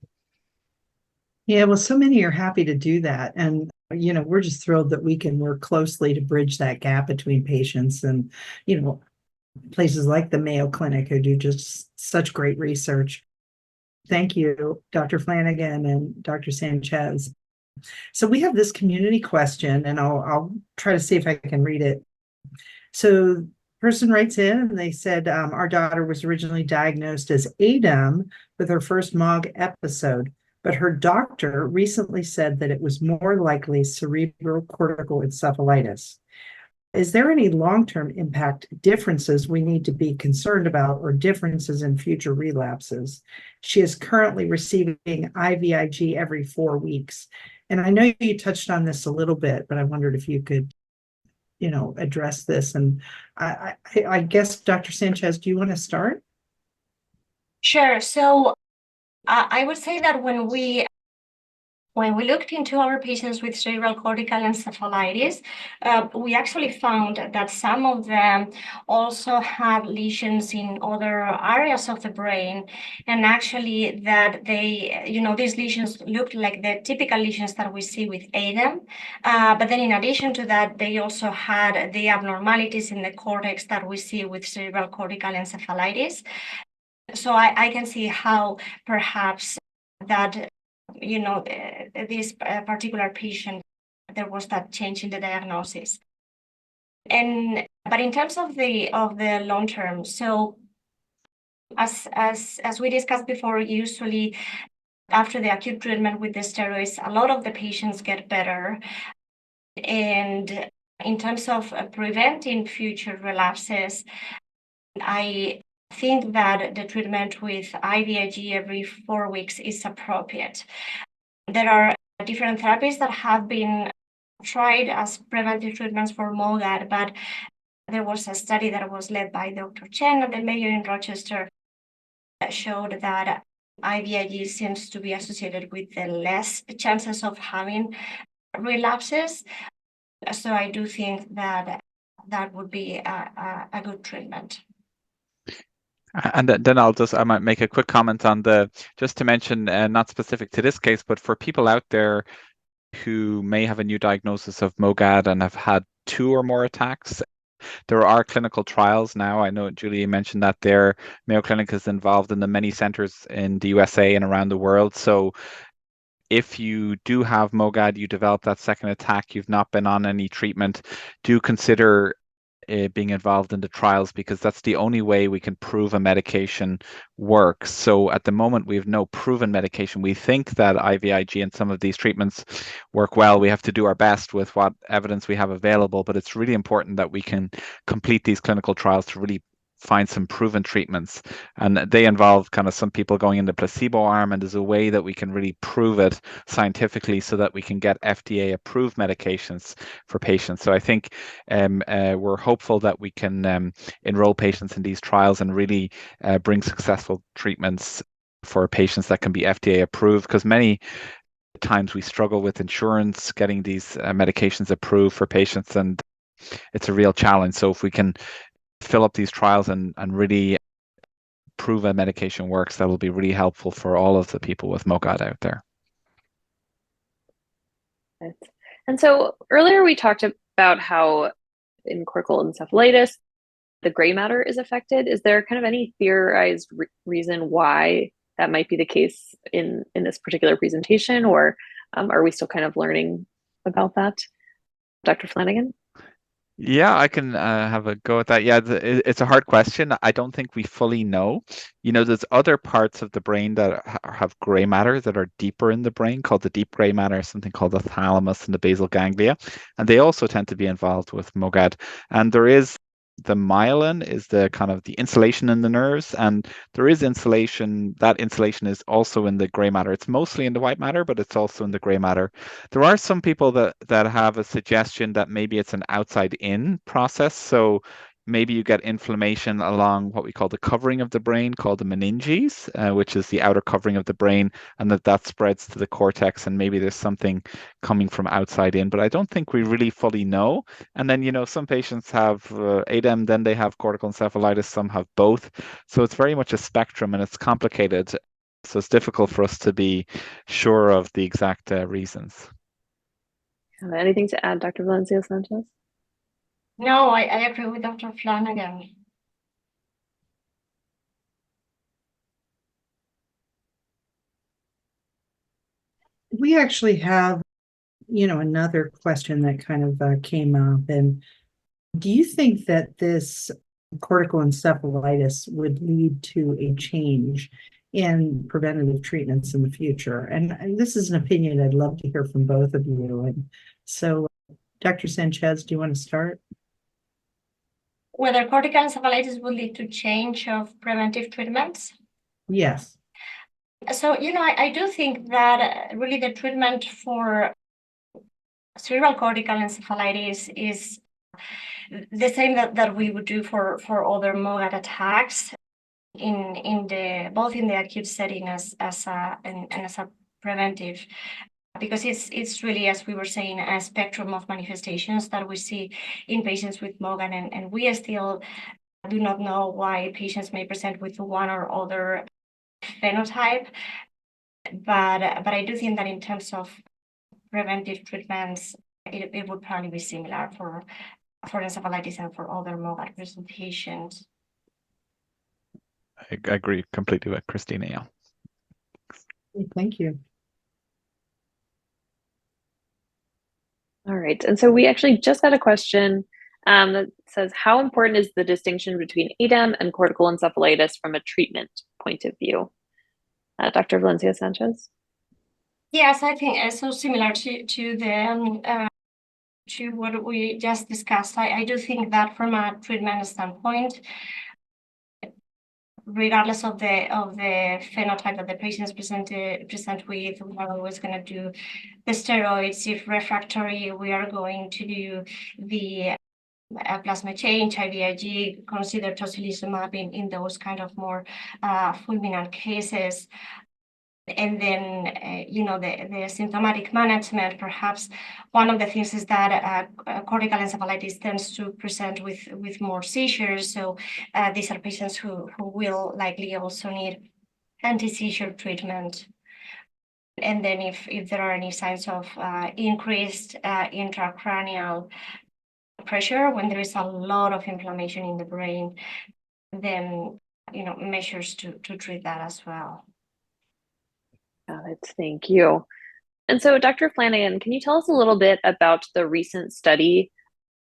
Yeah, well, so many are happy to do that. And, we're just thrilled that we can work closely to bridge that gap between patients and, places like the Mayo Clinic, who do just such great research. Thank you, Dr. Flanagan and Dr. Sanchez. So we have this community question, and I'll try to see if I can read it. So person writes in and they said, our daughter was originally diagnosed as ADEM with her first MOG episode, but her doctor recently said that it was more likely cerebral cortical encephalitis. Is there any long-term impact differences we need to be concerned about, or differences in future relapses? She is currently receiving IVIG every 4 weeks. And I know you touched on this a little bit, but I wondered if you could, address this. And I guess, Dr. Sanchez, do you want to start? Sure. So I would say that when we looked into our patients with cerebral cortical encephalitis, we actually found that some of them also had lesions in other areas of the brain, and actually that these lesions looked like the typical lesions that we see with ADEM. But then in addition to that, they also had the abnormalities in the cortex that we see with cerebral cortical encephalitis. So I can see how perhaps that this particular patient, there was that change in the diagnosis. But in terms of the long term, so as we discussed before, usually after the acute treatment with the steroids, a lot of the patients get better. And in terms of preventing future relapses, I think that the treatment with IVIG every 4 weeks is appropriate. There are different therapies that have been tried as preventive treatments for MOGAD, but there was a study that was led by Dr. Chen at the Mayo in Rochester that showed that IVIG seems to be associated with the less chances of having relapses. So I do think that that would be a good treatment. And then I might make a quick comment on just to mention, not specific to this case, but for people out there who may have a new diagnosis of MOGAD and have had 2 or more attacks, there are clinical trials now. I know Julie mentioned that their Mayo Clinic is involved in the many centers in the USA and around the world. So if you do have MOGAD, you develop that second attack, you've not been on any treatment, do consider being involved in the trials, because that's the only way we can prove a medication works. So at the moment, we have no proven medication. We think that IVIG and some of these treatments work well. We have to do our best with what evidence we have available, but it's really important that we can complete these clinical trials to really find some proven treatments, and they involve kind of some people going in the placebo arm, and there's a way that we can really prove it scientifically so that we can get FDA-approved medications for patients. So I think we're hopeful that we can enroll patients in these trials and really bring successful treatments for patients that can be FDA-approved, because many times we struggle with insurance getting these medications approved for patients, and it's a real challenge. So if we can fill up these trials and really prove a medication works, that will be really helpful for all of the people with MOGAD out there. And so earlier we talked about how in cortical encephalitis, the gray matter is affected. Is there kind of any theorized reason why that might be the case in this particular presentation, or Are we still kind of learning about that? Dr. Flanagan? Yeah, I can have a go at that. Yeah, it's a hard question. I don't think we fully know. There's other parts of the brain that have gray matter that are deeper in the brain, called the deep gray matter, something called the thalamus and the basal ganglia, and they also tend to be involved with MOGAD. And there is the myelin is the kind of the insulation in the nerves, and there is insulation. That insulation is also in the gray matter. It's mostly in the white matter, but it's also in the gray matter. There are some people that have a suggestion that maybe it's an outside-in process. So maybe you get inflammation along what we call the covering of the brain, called the meninges, which is the outer covering of the brain, and that spreads to the cortex, and maybe there's something coming from outside in. But I don't think we really fully know. And then, some patients have ADEM, then they have cortical encephalitis, some have both. So it's very much a spectrum, and it's complicated. So it's difficult for us to be sure of the exact reasons. Anything to add, Dr. Valencia Sanchez? No, I agree with Dr. Flanagan. We actually have, another question that kind of came up. And do you think that this cortical encephalitis would lead to a change in preventative treatments in the future? And this is an opinion I'd love to hear from both of you. And so, Dr. Sanchez, do you want to start? Whether cortical encephalitis will lead to change of preventive treatments? Yes. So, I do think that really the treatment for cerebral cortical encephalitis is the same that we would do for other MOGAD attacks both in the acute setting as a preventive, because it's really, as we were saying, a spectrum of manifestations that we see in patients with MOGAD, and we still do not know why patients may present with one or other phenotype. But I do think that in terms of preventive treatments, it would probably be similar for encephalitis and for other MOGAD presentations. I agree completely with Cristina. Yeah. Thank you. All right. And so we actually just got a question that says, how important is the distinction between ADEM and cortical encephalitis from a treatment point of view? Dr. Valencia Sanchez? Yes, I think so similar to what we just discussed. I do think that from a treatment standpoint, regardless of the phenotype that the patients present with, we're always going to do the steroids. If refractory, we are going to do the plasma change, IVIG, consider tocilizumab in those kind of more fulminant cases. And then, the symptomatic management, perhaps one of the things is that cortical encephalitis tends to present with more seizures. So these are patients who will likely also need anti-seizure treatment. And then if there are any signs of increased intracranial pressure, when there is a lot of inflammation in the brain, then, measures to treat that as well. Got it. Thank you. And so, Dr. Flanagan, can you tell us a little bit about the recent study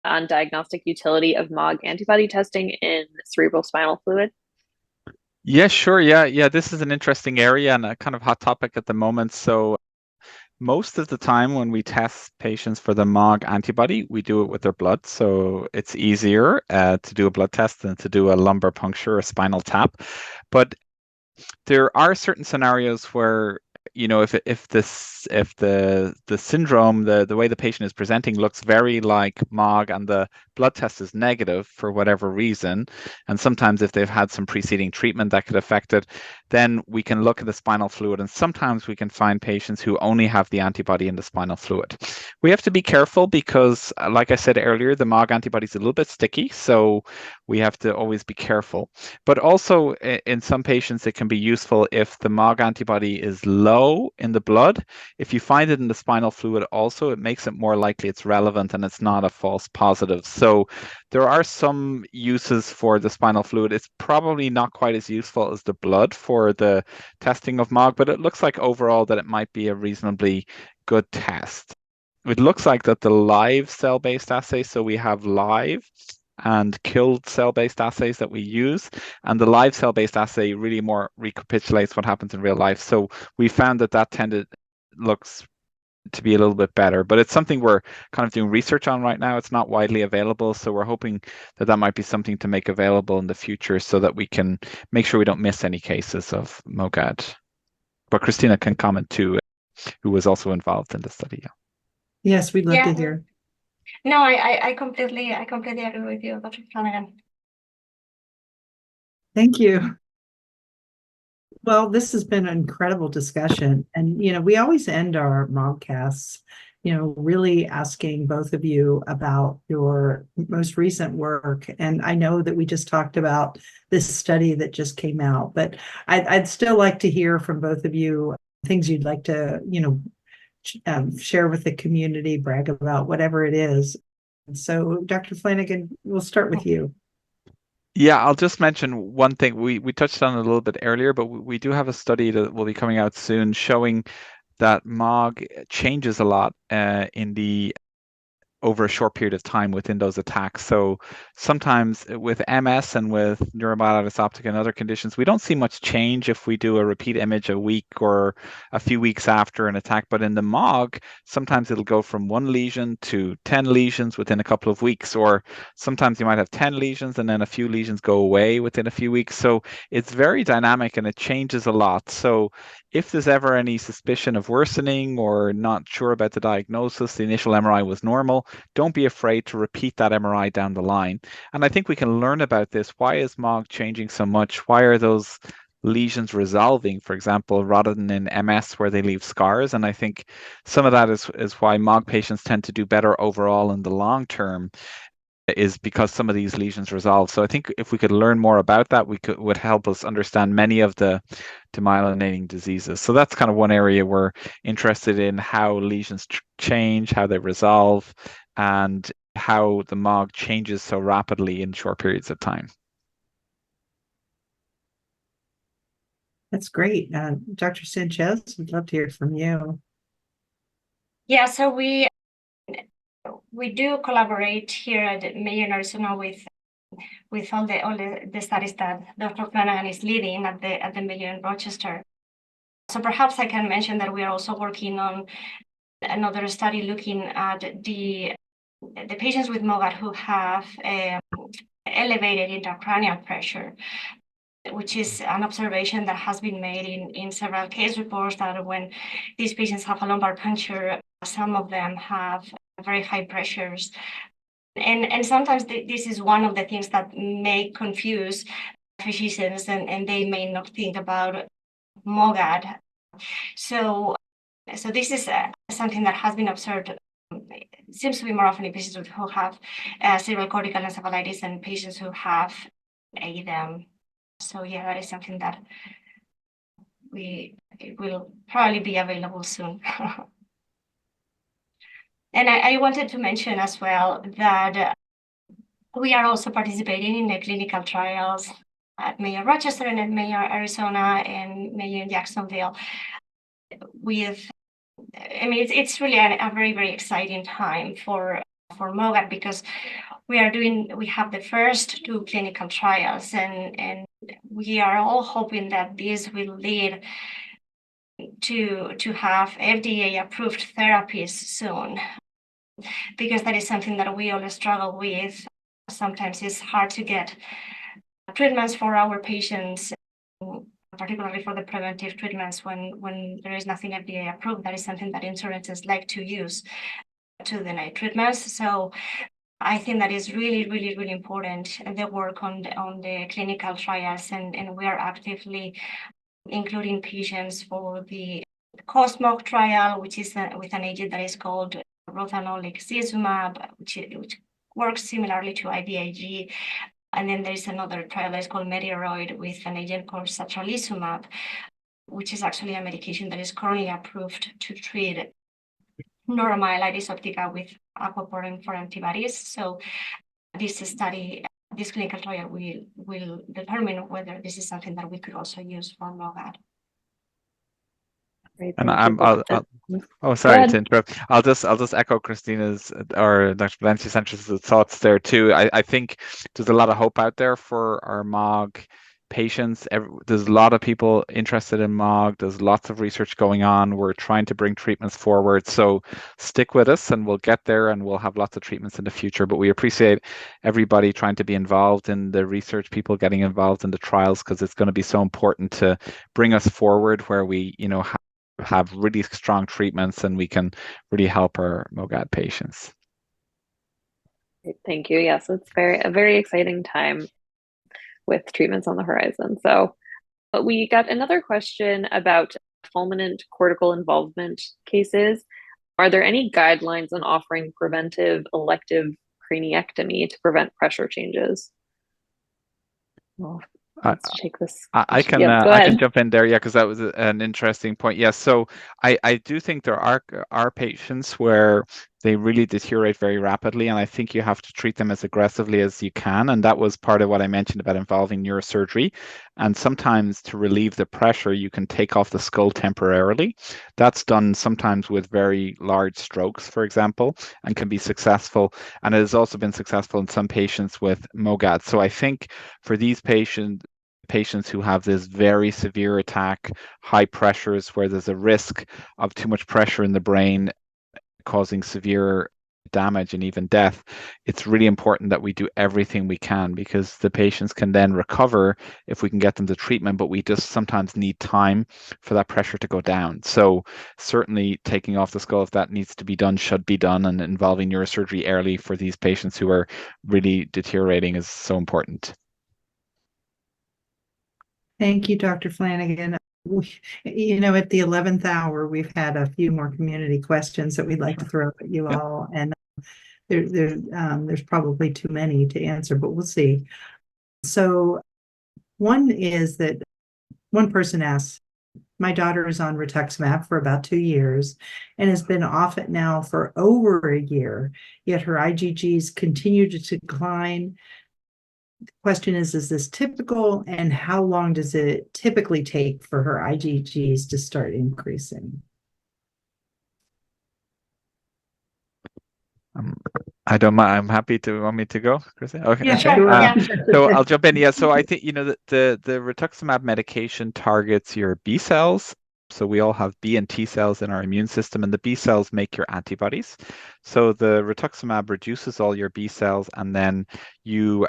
on diagnostic utility of MOG antibody testing in cerebrospinal fluid? Yeah, sure. Yeah. This is an interesting area and a kind of hot topic at the moment. So most of the time when we test patients for the MOG antibody, we do it with their blood. So it's easier to do a blood test than to do a lumbar puncture or spinal tap. But there are certain scenarios where, if the syndrome, the way the patient is presenting looks very like MOG and the blood test is negative for whatever reason, and sometimes if they've had some preceding treatment that could affect it, then we can look at the spinal fluid, and sometimes we can find patients who only have the antibody in the spinal fluid. We have to be careful because, like I said earlier, the MOG antibody is a little bit sticky, so we have to always be careful. But also in some patients, it can be useful if the MOG antibody is low in the blood. If you find it in the spinal fluid also, it makes it more likely it's relevant and it's not a false positive. So So there are some uses for the spinal fluid. It's probably not quite as useful as the blood for the testing of MOG, but it looks like overall that it might be a reasonably good test. It looks like that the live cell-based assay, so we have live and killed cell-based assays that we use, and the live cell-based assay really more recapitulates what happens in real life. So we found that looks to be a little bit better, but it's something we're kind of doing research on right now. It's not widely available, so we're hoping that that might be something to make available in the future so that we can make sure we don't miss any cases of MOGAD. But Cristina can comment too, who was also involved in the study. Yes, we'd love to hear. No, I completely agree with you, Dr. Flanagan. Thank you. Well, this has been an incredible discussion. And, we always end our MOGcasts, really asking both of you about your most recent work. And I know that we just talked about this study that just came out, but I'd still like to hear from both of you things you'd like to, share with the community, brag about, whatever it is. So, Dr. Flanagan, we'll start with you. Yeah, I'll just mention one thing. We touched on it a little bit earlier, but we do have a study that will be coming out soon showing that MOG changes a lot over a short period of time within those attacks. So sometimes with MS and with neuromyelitis optica and other conditions, we don't see much change if we do a repeat image a week or a few weeks after an attack. But in the MOG, sometimes it'll go from 1 lesion to 10 lesions within a couple of weeks, or sometimes you might have 10 lesions and then a few lesions go away within a few weeks. So it's very dynamic and it changes a lot. So if there's ever any suspicion of worsening or not sure about the diagnosis, the initial MRI was normal, don't be afraid to repeat that MRI down the line. And I think we can learn about this. Why is MOG changing so much? Why are those lesions resolving, for example, rather than in MS where they leave scars? And I think some of that is why MOG patients tend to do better overall in the long term, is because some of these lesions resolve. So I think if we could learn more about that, would help us understand many of the demyelinating diseases. So that's kind of one area we're interested in, how lesions change, how they resolve, and how the MOG changes so rapidly in short periods of time. That's great. Dr. Sanchez, we'd love to hear from you. Yeah, so we do collaborate here at Mayo in Arizona with all the studies that Dr. Flanagan is leading at the Mayo in Rochester. So perhaps I can mention that we are also working on another study looking at the patients with MOGAD who have elevated intracranial pressure, which is an observation that has been made in several case reports, that when these patients have a lumbar puncture, some of them have very high pressures. And sometimes this is one of the things that may confuse physicians, and they may not think about MOGAD. So this is something that has been observed. It seems to be more often in patients who have cerebral cortical encephalitis and patients who have ADEM. So yeah, that is something that it will probably be available soon. And I wanted to mention as well that we are also participating in the clinical trials at Mayo Rochester and at Mayo Arizona and Mayo in Jacksonville. It's really a very, very exciting time for MOGAD, because we have the first 2 clinical trials, and we are all hoping that this will lead to have FDA-approved therapies soon, because that is something that we all struggle with. Sometimes it's hard to get treatments for our patients, particularly for the preventive treatments when there is nothing FDA approved. That is something that insurances like to use to deny treatments. So I think that is really, really, really important, the work on the clinical trials, and we are actively including patients for the COSMOG trial, which is with an agent that is called Rituximab, which works similarly to IVIG. And then there's another trial that is called Meteoroid with an agent called Satralizumab, which is actually a medication that is currently approved to treat neuromyelitis optica with aquaporin for antibodies. So this study, this clinical trial will determine whether this is something that we could also use for MOGAD. Great, And thank you. oh, sorry ahead. to interrupt. I'll just echo Cristina's or Dr. Valencia Sanchez's thoughts there too. I think there's a lot of hope out there for our MOG patients. There's a lot of people interested in MOG. There's lots of research going on. We're trying to bring treatments forward. So stick with us and we'll get there and we'll have lots of treatments in the future. But we appreciate everybody trying to be involved in the research, people getting involved in the trials, because it's going to be so important to bring us forward where we, have really strong treatments and we can really help our MOGAD patients. Thank you. Yes, it's a very exciting time with treatments on the horizon. So we got another question about fulminant cortical involvement cases. Are there any guidelines on offering preventive elective craniectomy to prevent pressure changes? Well, let's take this. I can jump in there, because that was an interesting point. Yes, so I do think there are patients where they really deteriorate very rapidly, and I think you have to treat them as aggressively as you can. And that was part of what I mentioned about involving neurosurgery. And sometimes to relieve the pressure, you can take off the skull temporarily. That's done sometimes with very large strokes, for example, and can be successful. And it has also been successful in some patients with MOGAD. So I think for these patients who have this very severe attack, high pressures, where there's a risk of too much pressure in the brain causing severe damage and even death, it's really important that we do everything we can, because the patients can then recover if we can get them to treatment, but we just sometimes need time for that pressure to go down. So certainly taking off the skull, if that needs to be done, should be done, and involving neurosurgery early for these patients who are really deteriorating is so important. Thank you, Dr. Flanagan. At the 11th hour, we've had a few more community questions that we'd like to throw at you all, and there's probably too many to answer, but we'll see. So one is that one person asks, my daughter is on Rituximab for about 2 years and has been off it now for over a year, yet her IgGs continue to decline. The question is this typical, and how long does it typically take for her IgGs to start increasing? I don't mind. I'm happy to. Want me to go, Cristina? Okay. Yeah, sure. So I'll jump in. Yeah. So I think the Rituximab medication targets your B cells. So we all have B and T cells in our immune system, and the B cells make your antibodies. So the Rituximab reduces all your B cells, and then you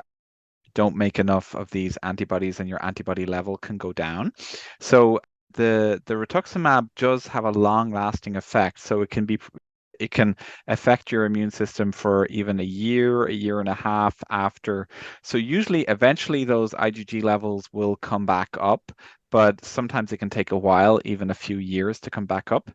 don't make enough of these antibodies and your antibody level can go down. So the Rituximab does have a long-lasting effect. So it can affect your immune system for even a year and a half after. So usually, eventually, those IgG levels will come back up, but sometimes it can take a while, even a few years, to come back up.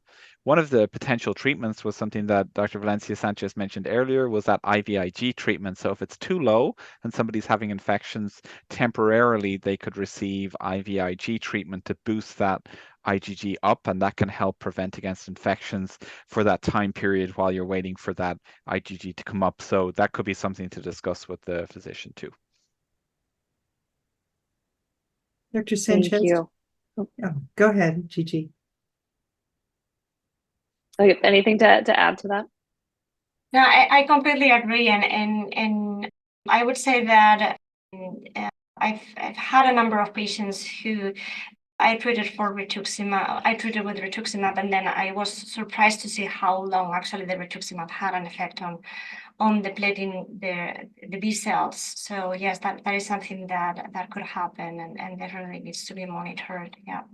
One of the potential treatments was something that Dr. Valencia Sanchez mentioned earlier, was that IVIG treatment. So if it's too low and somebody's having infections, temporarily they could receive IVIG treatment to boost that IgG up, and that can help prevent against infections for that time period while you're waiting for that IgG to come up. So that could be something to discuss with the physician too. Dr. Sanchez? Thank you. Oh, go ahead, Gigi. Okay, anything to add to that? No, I completely agree, and I would say that I've had a number of patients who I treated with Rituximab, and then I was surprised to see how long actually the Rituximab had an effect on depleting the B cells. So yes, that is something that could happen, and definitely needs to be monitored. Yeah.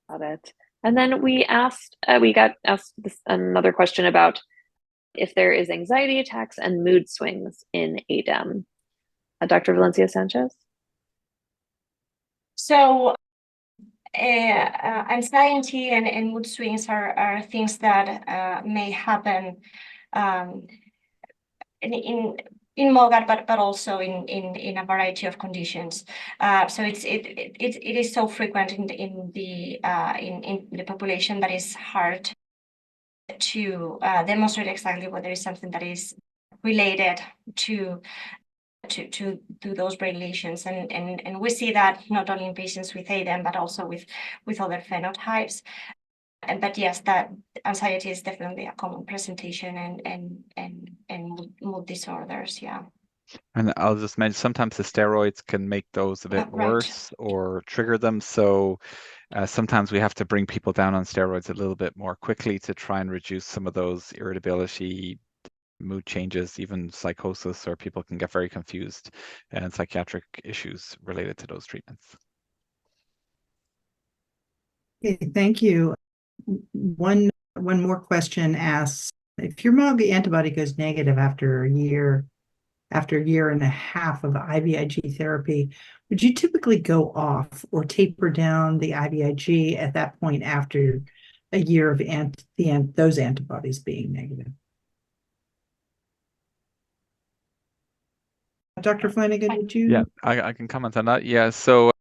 Got it. And then we got asked another question about if there is anxiety attacks and mood swings in ADEM. Dr. Valencia Sanchez? So anxiety and mood swings are things that may happen in MOGAD, but also in a variety of conditions. So it is so frequent in the population that is hard to demonstrate exactly whether it's something that is related to those brain lesions, and we see that not only in patients with ADEM but also with other phenotypes. But yes, that anxiety is definitely a common presentation and mood disorders. Yeah. And I'll just mention sometimes the steroids can make those a bit Right. worse or trigger them. So sometimes we have to bring people down on steroids a little bit more quickly to try and reduce some of those irritability, mood changes, even psychosis, or people can get very confused and psychiatric issues related to those treatments. Okay, thank you. One more question asks, if your MOG antibody goes negative after a year and a half of IVIG therapy, would you typically go off or taper down the IVIG at that point after a year of those antibodies being negative? Dr. Flanagan, would you? Yeah, I can comment on that. Yeah, so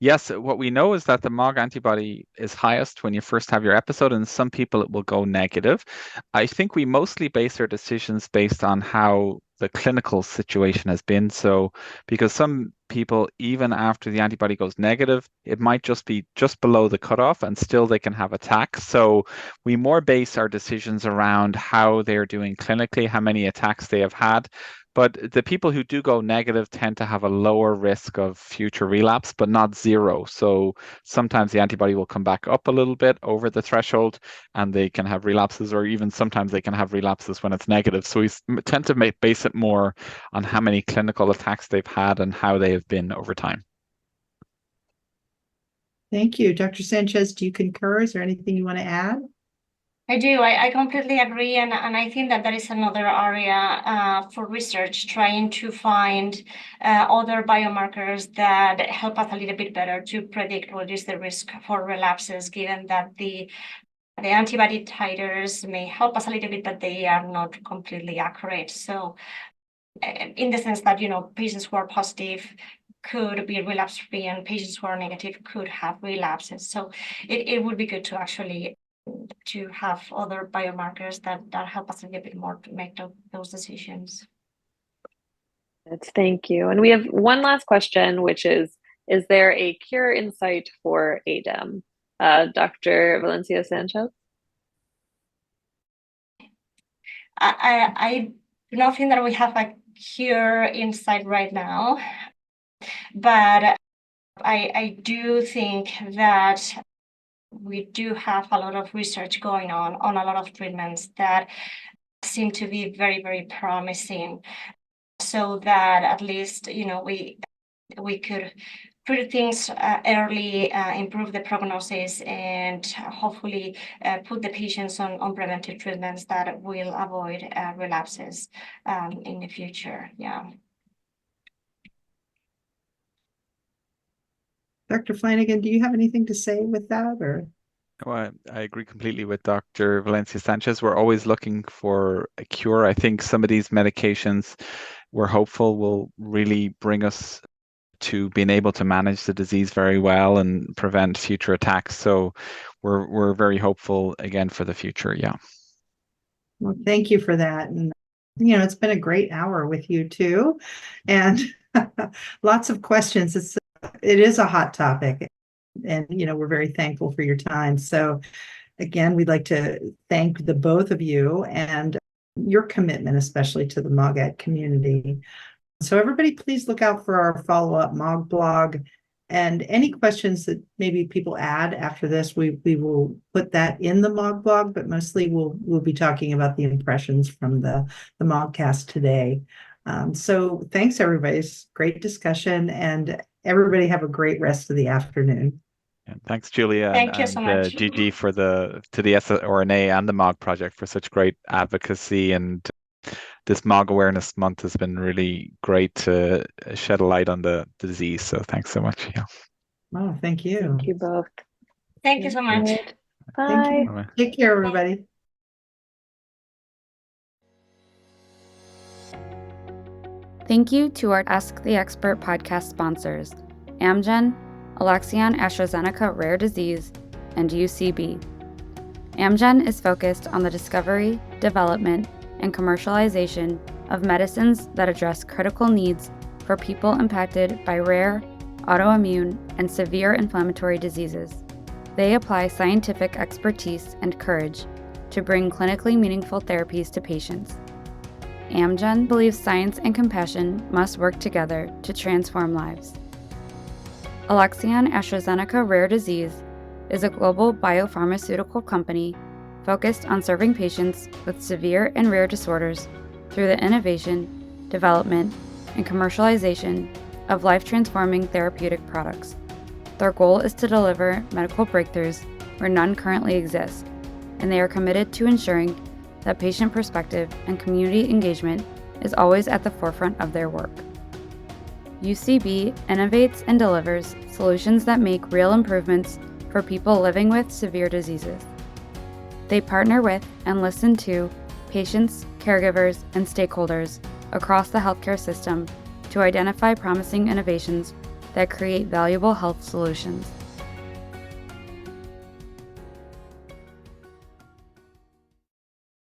yes, what we know is that the MOG antibody is highest when you first have your episode, and some people it will go negative. I think we mostly base our decisions based on how the clinical situation has been. So, because some people, even after the antibody goes negative, it might just be just below the cutoff and still they can have attacks. So we more base our decisions around how they're doing clinically, how many attacks they have had. But the people who do go negative tend to have a lower risk of future relapse, but not zero. So sometimes the antibody will come back up a little bit over the threshold and they can have relapses, or even sometimes they can have relapses when it's negative. So we tend to base it more on how many clinical attacks they've had and how they have been over time. Thank you. Dr. Sanchez, do you concur? Is there anything you want to add? I do. I completely agree, and I think that is another area for research, trying to find other biomarkers that help us a little bit better to predict what is the risk for relapses, given that the antibody titers may help us a little bit, but they are not completely accurate. So in the sense that, patients who are positive could be relapse-free and patients who are negative could have relapses. So it would be good to actually to have other biomarkers that help us a little bit more to make those decisions. Thank you. And we have one last question, which is there a cure in sight for ADEM? Dr. Valencia Sanchez? I do not think that we have a cure in sight right now, but I do think that we do have a lot of research going on a lot of treatments that seem to be very, very promising, so that at least, we could treat things early, improve the prognosis, and hopefully put the patients on preventive treatments that will avoid relapses in the future. Yeah. Dr. Flanagan, do you have anything to say with that, or? Well, I agree completely with Dr. Valencia Sanchez. We're always looking for a cure. I think some of these medications, we're hopeful will really bring us to being able to manage the disease very well and prevent future attacks. So we're very hopeful again for the future. Yeah. Well, thank you for that. And, it's been a great hour with you too. And lots of questions. It is a hot topic. And, we're very thankful for your time. So again, we'd like to thank the both of you and your commitment, especially to the MOGAD community. So everybody, please look out for our follow-up MOG blog, and any questions that maybe people add after this, we will put that in the MOG blog, but mostly we'll be talking about the impressions from the MOGcast today. So thanks, everybody. It's great discussion, and everybody have a great rest of the afternoon. And thanks, Julia. Thank you so much. GG to the SRNA and the MOG project for such great advocacy, and this MOG Awareness Month has been really great to shed a light on the disease. So thanks so much. Yeah. Oh, thank you. Thank you both. Thank you so much. Bye. Thank you. Take care, everybody. Thank you to our Ask the Expert podcast sponsors, Amgen, Alexion AstraZeneca Rare Disease, and UCB. Amgen is focused on the discovery, development, and commercialization of medicines that address critical needs for people impacted by rare, autoimmune, and severe inflammatory diseases. They apply scientific expertise and courage to bring clinically meaningful therapies to patients. Amgen believes science and compassion must work together to transform lives. Alexion AstraZeneca Rare Disease is a global biopharmaceutical company focused on serving patients with severe and rare disorders through the innovation, development, and commercialization of life-transforming therapeutic products. Their goal is to deliver medical breakthroughs where none currently exist, and they are committed to ensuring that patient perspective and community engagement is always at the forefront of their work. UCB innovates and delivers solutions that make real improvements for people living with severe diseases. They partner with and listen to patients, caregivers, and stakeholders across the healthcare system to identify promising innovations that create valuable health solutions.